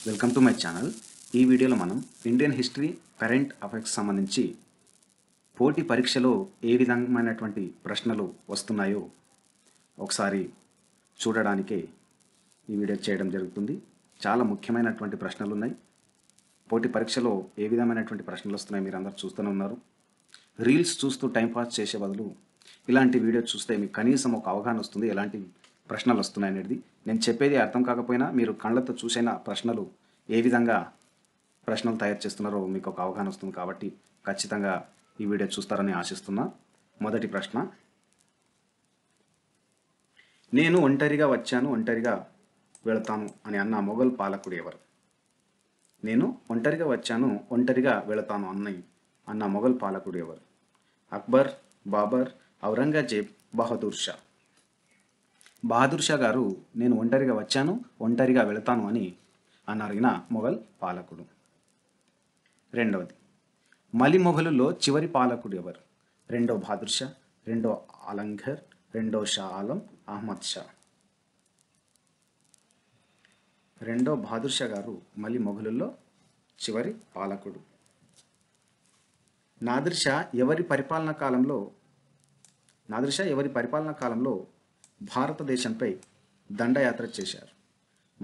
Welcome to my channel. ఈ వీడియోలో మనం ఇండియన్ హిస్టరీ కరెంట్ అఫైర్స్ సంబంధించి పోటీ పరీక్షలో ఏ విధమైనటువంటి ప్రశ్నలు వస్తున్నాయో ఒకసారి చూడడానికే ఈ వీడియో చేయడం జరుగుతుంది. చాలా ముఖ్యమైనటువంటి ప్రశ్నలు ఉన్నాయి. పోటీ పరీక్షలో ఏ విధమైనటువంటి ప్రశ్నలు వస్తున్నాయి మీరు అందరూ చూస్తూనే ఉన్నారు. రీల్స్ చూస్తూ టైంపాస్ చేసే బదులు ఇలాంటి వీడియో చూస్తే మీకు కనీసం ఒక అవగాహన వస్తుంది ఎలాంటి ప్రశ్నలు వస్తున్నాయి అనేది. నేను చెప్పేది అర్థం కాకపోయినా మీరు కళ్ళతో చూసైన ప్రశ్నలు ఏ విధంగా ప్రశ్నలు తయారు చేస్తున్నారో మీకు ఒక అవగాహన వస్తుంది. కాబట్టి ఖచ్చితంగా ఈ వీడియో చూస్తారని ఆశిస్తున్నా. మొదటి ప్రశ్న, నేను ఒంటరిగా వచ్చాను ఒంటరిగా వెళతాను అని అన్న మొఘల్ పాలకుడు ఎవరు? నేను ఒంటరిగా వచ్చాను ఒంటరిగా వెళతాను అన్న మొఘల్ పాలకుడు ఎవరు? అక్బర్, బాబర్, ఔరంగజేబ్, బహదూర్ షా. బహదూర్ షా గారు నేను ఒంటరిగా వచ్చాను ఒంటరిగా వెళతాను అని అన్నరిగిన మొఘల్ పాలకుడు. రెండవది, మలి మొఘలులో చివరి పాలకుడు ఎవరు? రెండో బహదూర్ షా, రెండో ఆలంఘర్, రెండో షా ఆలం, అహ్మద్ షా. రెండో బహదూర్ షా గారు మలి మొఘలుల్లో చివరి పాలకుడు. నాదిర్ షా ఎవరి పరిపాలనా కాలంలో భారతదేశంపై దండయాత్ర చేశారు?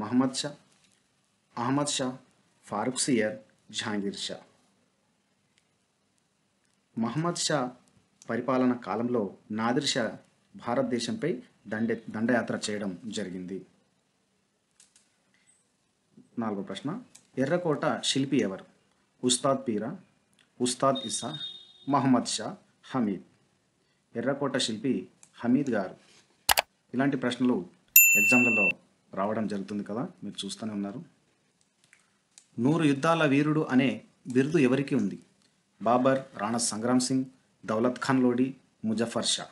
మహమ్మద్ షా, అహ్మద్ షా, ఫారూక్ సియర్, జహాంగీర్ షా. మహమ్మద్ షా పరిపాలన కాలంలో నాదిర్ షా భారతదేశంపై దండయాత్ర చేయడం జరిగింది. నాలుగో ప్రశ్న, ఎర్రకోట శిల్పి ఎవరు? ఉస్తాద్ పీరా, ఉస్తాద్ ఇసా, మహమ్మద్ షా, హమీద్. ఎర్రకోట శిల్పి హమీద్ గారు. ఇలాంటి ప్రశ్నలు ఎగ్జామ్లలో రావడం జరుగుతుంది కదా, మీరు చూస్తూనే ఉన్నారు. 100 యుద్ధాల వీరుడు అనే బిరుదు ఎవరికి ఉంది? బాబర్, రాణా సంగ్రామ్ సింగ్, దౌలత్ ఖాన్ లోడి, ముజఫర్ షా.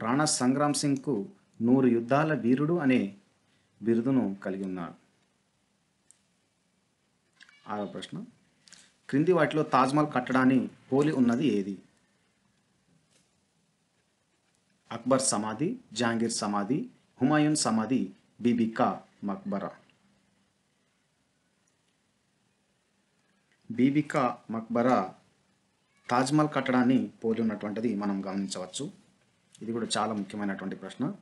రాణా సంగ్రామ్ సింగ్కు 100 యుద్ధాల వీరుడు అనే బిరుదును కలిగి ఉన్నాడు. ఆరో ప్రశ్న, క్రింది వాటిలో తాజ్మహల్ కట్టడాన్ని పోలి ఉన్నది ఏది? అక్బర్ సమాధి, జహాంగీర్ సమాధి, హుమాయూన్ సమాధి, బీబీ కా మక్బరా. బీబీ కా మక్బరా తాజ్మహల్ కట్టడాన్ని పోలి ఉన్నటువంటిది మనం గమనించవచ్చు. ఇది కూడా చాలా ముఖ్యమైనటువంటి ప్రశ్న.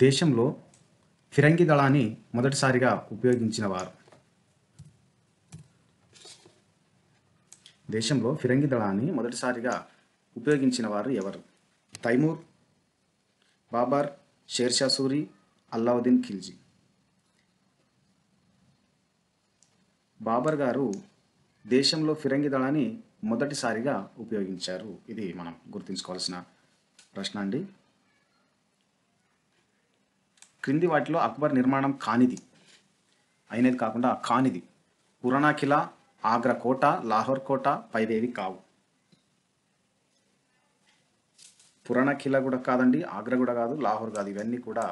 దేశంలో ఫిరంగి దళాన్ని మొదటిసారిగా ఉపయోగించిన వారు? దేశంలో ఫిరంగి దళాన్ని మొదటిసారిగా ఉపయోగించిన వారు ఎవరు? తైమూర్, బాబర్, షేర్షా సూరి, అల్లావుద్దీన్ ఖిల్జీ. బాబర్ గారు దేశంలో ఫిరంగి దళాన్ని మొదటిసారిగా ఉపయోగించారు. ఇది మనం గుర్తుంచుకోవాల్సిన ప్రశ్న అండి. క్రింది వాటిలో అక్బర్ నిర్మాణం కానిది, అయినది కాకుండా కానిది? పురాణా కిలా, ఆగ్రా కోట, లాహోర్ కోట పైవేవి కావు. పురాణా కిలా కూడా కాదండి, ఆగ్రా కూడా కాదు, లాహోర్ కాదు. ఇవన్నీ కూడా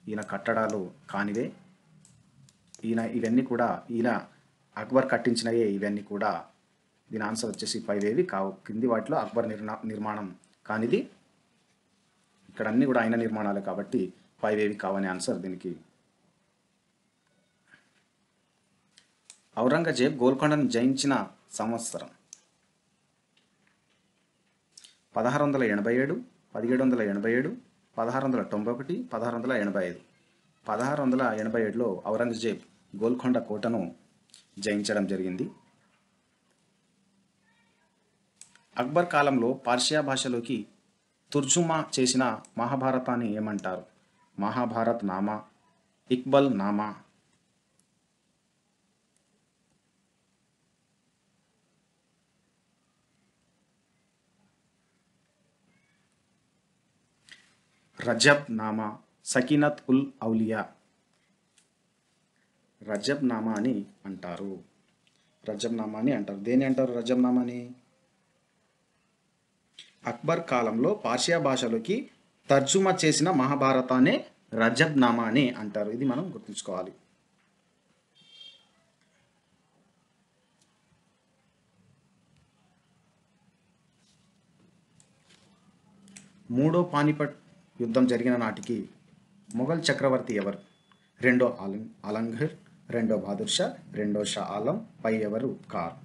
ఈయన కట్టడాలు కానివే. ఇవన్నీ కూడా ఈయన అక్బర్ కట్టించినవే. ఇవన్నీ కూడా దీని ఆన్సర్ వచ్చేసి పైవేవి కావు. క్రింది వాటిలో అక్బర్ నిర్మాణం కానిది. ఇక్కడ అన్నీ కూడా ఆయన నిర్మాణాలే కాబట్టి పైవేవి కావని ఆన్సర్ దీనికి. ఔరంగజేబ్ గోల్కొండను జయించిన సంవత్సరం? 1687, 1787, 1691, 1685. 1687లో ఔరంగజేబ్ గోల్కొండ కోటను జయించడం జరిగింది. అక్బర్ కాలంలో పార్షియా భాషలోకి తర్జుమా చేసిన మహాభారతాన్ని ఏమంటారు? మహాభారత్ నామా, ఇక్బల్ నామా. రజబ్ నామా, సకీనత్ ఉల్ ఔలియా. రజబ్ నామా అని అంటారు. రజబ్ నామా అని అంటారు. దేని అంటారు రజబ్ నామాని? అక్బర్ కాలంలో పార్షియా భాషలోకి తర్జుమా చేసిన మహాభారతాన్ని రజబ్ నామా అని అంటారు. ఇది మనం గుర్తుంచుకోవాలి. మూడో పానిపట్ యుద్ధం జరిగిన నాటికి మొఘల్ చక్రవర్తి ఎవరు? రెండో ఆలంఘర్, రెండో బహదూర్ షా, రెండో షా ఆలం, పై ఎవరు కారు?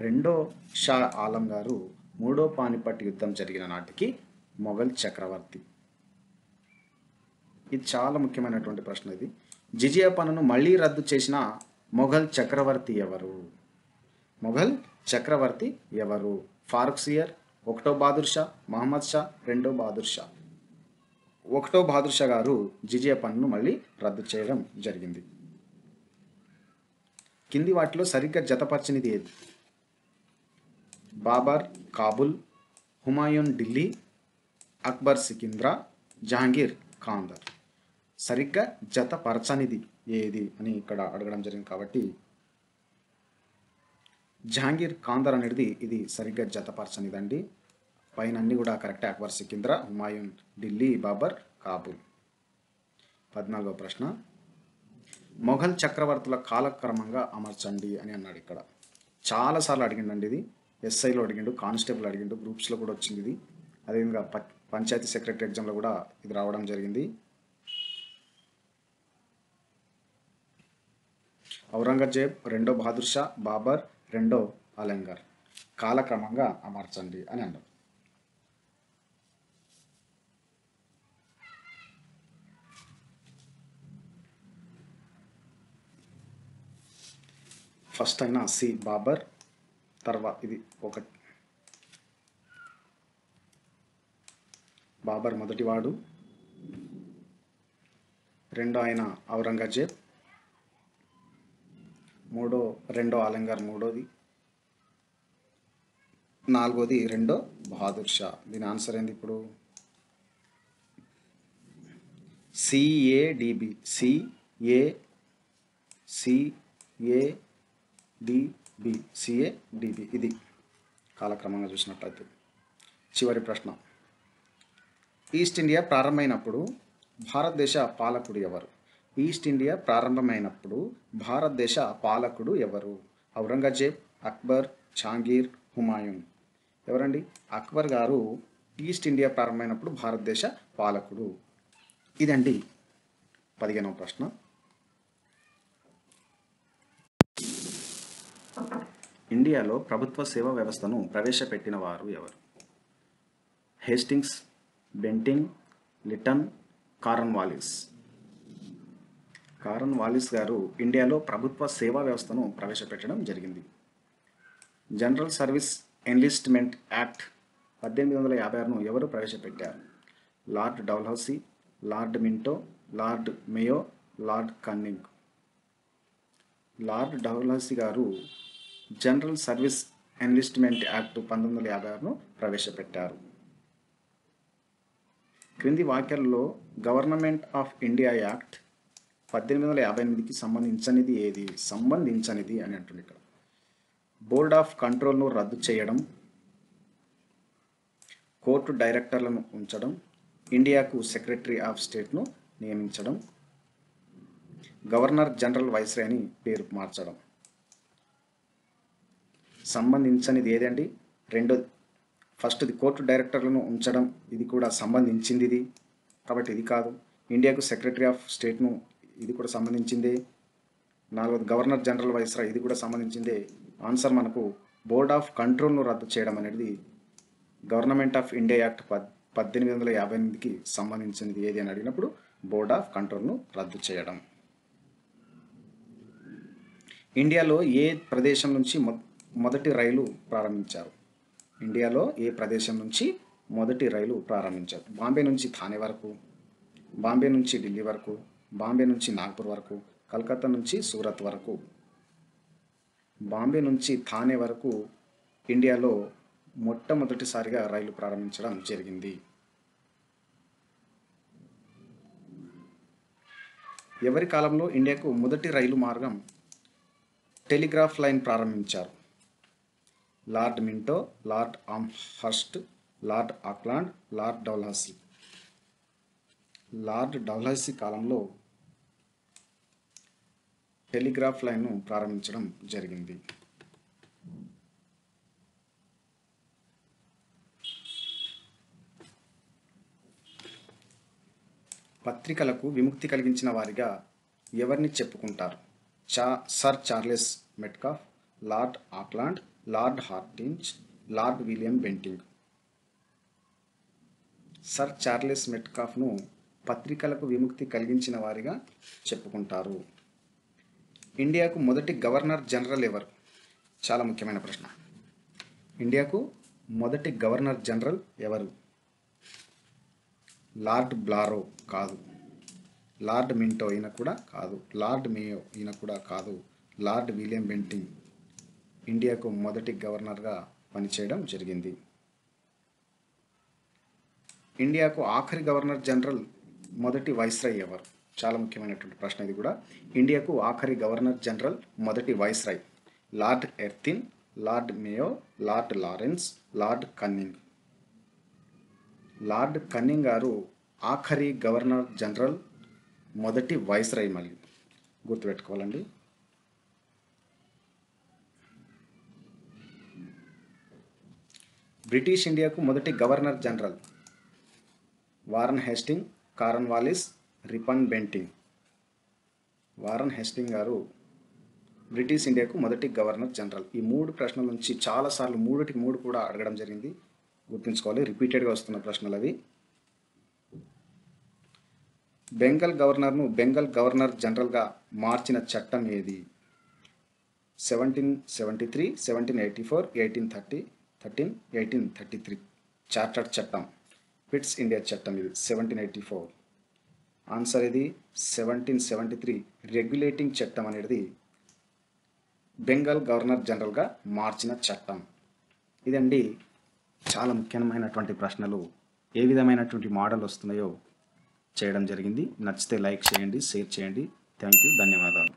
రెండో షా ఆలం గారు మూడో పానిపట్ యుద్ధం జరిగిన నాటికి మొఘల్ చక్రవర్తి. ఇది చాలా ముఖ్యమైనటువంటి ప్రశ్న. ఇది జిజియా పన్నును మళ్ళీ రద్దు చేసిన మొఘల్ చక్రవర్తి ఎవరు? మొఘల్ చక్రవర్తి ఎవరు? ఫారూక్ సియర్, ఒకటో బహదూర్ షా, మహమ్మద్ షా, రెండో బహదూర్ షా. ఒకటో బహదూర్ షా గారు జిజియా పన్నును మళ్ళీ రద్దు చేయడం జరిగింది. కింది వాటిలో సరిగ్గా జతపరచనిది ఏది? బాబర్ కాబుల్, హుమాయూన్ ఢిల్లీ, అక్బర్ సికింద్రా, జహాంగీర్ కాందర్. సరిగ్గా జతపరచనిది ఏది అని ఇక్కడ అడగడం జరిగింది కాబట్టి జహాంగీర్ కాందర్ అనేది ఇది సరిగ్గా జతపరచనిదండి. పైన అన్ని కూడా కరెక్టే. అక్బర్ సికింద్రా, హుమాయూన్ ఢిల్లీ, బాబర్ కాబుల్. 14వ ప్రశ్న, మొఘల్ చక్రవర్తుల కాలక్రమంగా అమర్చండి అని అన్నాడు. ఇక్కడ చాలాసార్లు అడిగిండండి. ఇది ఎస్ఐలో అడిగిండు, కానిస్టేబుల్ అడిగిండు, గ్రూప్స్లో కూడా వచ్చింది ఇది. అదేవిధంగా పంచాయతీ సెక్రటరీ ఎగ్జామ్లో కూడా ఇది రావడం జరిగింది. ఔరంగజేబ్, రెండో బహదూర్ షా, బాబర్, రెండో ఆలంగర్. కాలక్రమంగా అమర్చండి అని అన్నారు. ఫస్ట్ అయినా సి బాబర్, తర్వాత ఇది ఒకటి బాబర్ మొదటివాడు, రెండో ఆయన ఔరంగజేబ్, రెండో ఆలంగర్ మూడోది, నాలుగోది రెండో బహదూర్ షా. దీని ఆన్సర్ ఏంది ఇప్పుడు? సిఏడిబి. సిఏడిబి ఇది కాలక్రమంగా చూసినట్లయితే. చివరి ప్రశ్న, ఈస్ట్ ఇండియా ప్రారంభమైనప్పుడు భారతదేశ పాలకుడు ఎవరు? ఈస్ట్ ఇండియా ప్రారంభమైనప్పుడు భారతదేశ పాలకుడు ఎవరు? ఔరంగజేబ్, అక్బర్, జహాంగీర్, హుమాయూన్. ఎవరండి? అక్బర్ గారు ఈస్ట్ ఇండియా ప్రారంభమైనప్పుడు భారతదేశ పాలకుడు. ఇదండి 15వ ప్రశ్న. ఇండియాలో ప్రభుత్వ సేవా వ్యవస్థను ప్రవేశపెట్టిన వారు ఎవరు? Hastings, Bentinck, Lytton, Cornwallis. Cornwallis గారు ఇండియాలో ప్రభుత్వ సేవా వ్యవస్థను ప్రవేశపెట్టడం జరిగింది. జనరల్ సర్వీస్ ఎన్లిస్ట్మెంట్ యాక్ట్ 1856ను ఎవరు ప్రవేశపెట్టారు? Lord Dalhousie, Lord Minto, Lord Mayo, Lord Canning. Lord Dalhousie గారు జనరల్ సర్వీస్ ఎన్లిస్ట్మెంట్ యాక్ట్ 1956ను ప్రవేశపెట్టారు. క్రింది వాక్యాలలో గవర్నమెంట్ ఆఫ్ ఇండియా యాక్ట్ 1858కి సంబంధించనిది ఏది? సంబంధించనిది అని అంటుంది ఇక్కడ. బోర్డ్ ఆఫ్ కంట్రోల్ను రద్దు చేయడం, కోర్టు డైరెక్టర్లను ఉంచడం, ఇండియాకు సెక్రటరీ ఆఫ్ స్టేట్ను నియమించడం, గవర్నర్ జనరల్ వైస్రాయ్ అని పేరు మార్చడం. సంబంధించనిది ఏదండి? రెండోది. ఫస్ట్ది కోర్టు డైరెక్టర్లను ఉంచడం, ఇది కూడా సంబంధించింది ఇది కాబట్టి ఇది కాదు. ఇండియాకు సెక్రటరీ ఆఫ్ స్టేట్ను, ఇది కూడా సంబంధించిందే. నాలుగోది గవర్నర్ జనరల్ వైస్రాయ్, ఇది కూడా సంబంధించిందే. ఆన్సర్ మనకు బోర్డ్ ఆఫ్ కంట్రోల్ను రద్దు చేయడం అనేది గవర్నమెంట్ ఆఫ్ ఇండియా యాక్ట్ 1858కి సంబంధించినది ఏది అని అడిగినప్పుడు బోర్డ్ ఆఫ్ కంట్రోల్ను రద్దు చేయడం. ఇండియాలో ఏ ప్రదేశం నుంచి మొదటి రైలు ప్రారంభించారు? ఇండియాలో ఏ ప్రదేశం నుంచి మొదటి రైలు ప్రారంభించారు? బాంబే నుంచి థానే వరకు, బాంబే నుంచి ఢిల్లీ వరకు, బాంబే నుంచి నాగ్పూర్ వరకు, కలకత్తా నుంచి సూరత్ వరకు. బాంబే నుంచి థానే వరకు ఇండియాలో మొట్టమొదటిసారిగా రైలు ప్రారంభించడం జరిగింది. ఎవరి కాలంలో ఇండియాకు మొదటి రైలు మార్గం టెలిగ్రాఫ్ లైన్ ప్రారంభించారు? Lord Minto, Lord Amherst, Lord Auckland, Lord Dalhousie. Lord Dalhousie కాలంలో టెలిగ్రాఫ్ లైన్ను ప్రారంభించడం జరిగింది. పత్రికలకు విముక్తి కలిగించిన వారిగా ఎవరిని చెప్పుకుంటారు? Sir Charles Metcalfe, Lord Auckland, Lord Hardinge, Lord William Bentinck. Sir Charles మెట్కాఫ్ను పత్రికలకు విముక్తి కలిగించిన వారిగా చెప్పుకుంటారు. ఇండియాకు మొదటి గవర్నర్ జనరల్ ఎవరు? చాలా ముఖ్యమైన ప్రశ్న. ఇండియాకు మొదటి గవర్నర్ జనరల్ ఎవరు? లార్డ్ బ్లారో కాదు, లార్డ్ మింటో ఈయన కూడా కాదు, లార్డ్ మేయో ఈయన కూడా కాదు, లార్డ్ విలియం బెంటింగ్ ఇండియాకు మొదటి గవర్నర్గా పనిచేయడం జరిగింది. ఇండియాకు ఆఖరి గవర్నర్ జనరల్ మొదటి వైస్రాయ్ ఎవరు? చాలా ముఖ్యమైనటువంటి ప్రశ్న ఇది కూడా. ఇండియాకు ఆఖరి గవర్నర్ జనరల్ మొదటి viceroy lord ఎర్తిన్, lord Mayo, lord Lawrence, lord Canning. Lord cunning గారు ఆఖరి గవర్నర్ జనరల్, మొదటి వైస్రాయ్. మళ్ళీ గుర్తుపెట్టుకోవాలండి. బ్రిటిష్ ఇండియాకు మొదటి governor general Warren Hastings, Cornwallis, Ripon Bentinck. Warren Hastings గారు బ్రిటిష్ ఇండియాకు మొదటి గవర్నర్ జనరల్. ఈ 3 ప్రశ్నల నుంచి చాలాసార్లు 3కి 3 కూడా అడగడం జరిగింది, గుర్తుంచుకోవాలి. రిపీటెడ్గా వస్తున్న ప్రశ్నలు అవి. బెంగాల్ గవర్నర్ను బెంగాల్ గవర్నర్ జనరల్గా మార్చిన చట్టం ఏది? 1773, 1784, 1813, 1833. చార్టర్డ్ చట్టం, పిట్స్ ఇండియా చట్టం. ఇది 1784. ఆన్సర్ ఇది 1773. రెగ్యులేటింగ్ చట్టం అనేది బెంగాల్ గవర్నర్ జనరల్గా మార్చిన చట్టం. ఇదండి చాలా ముఖ్యమైనటువంటి ప్రశ్నలు. ఏ విధమైనటువంటి మోడల్ వస్తున్నాయో చేయడం జరిగింది. నచ్చితే లైక్ చేయండి, షేర్ చేయండి. థ్యాంక్ యూ, ధన్యవాదాలు.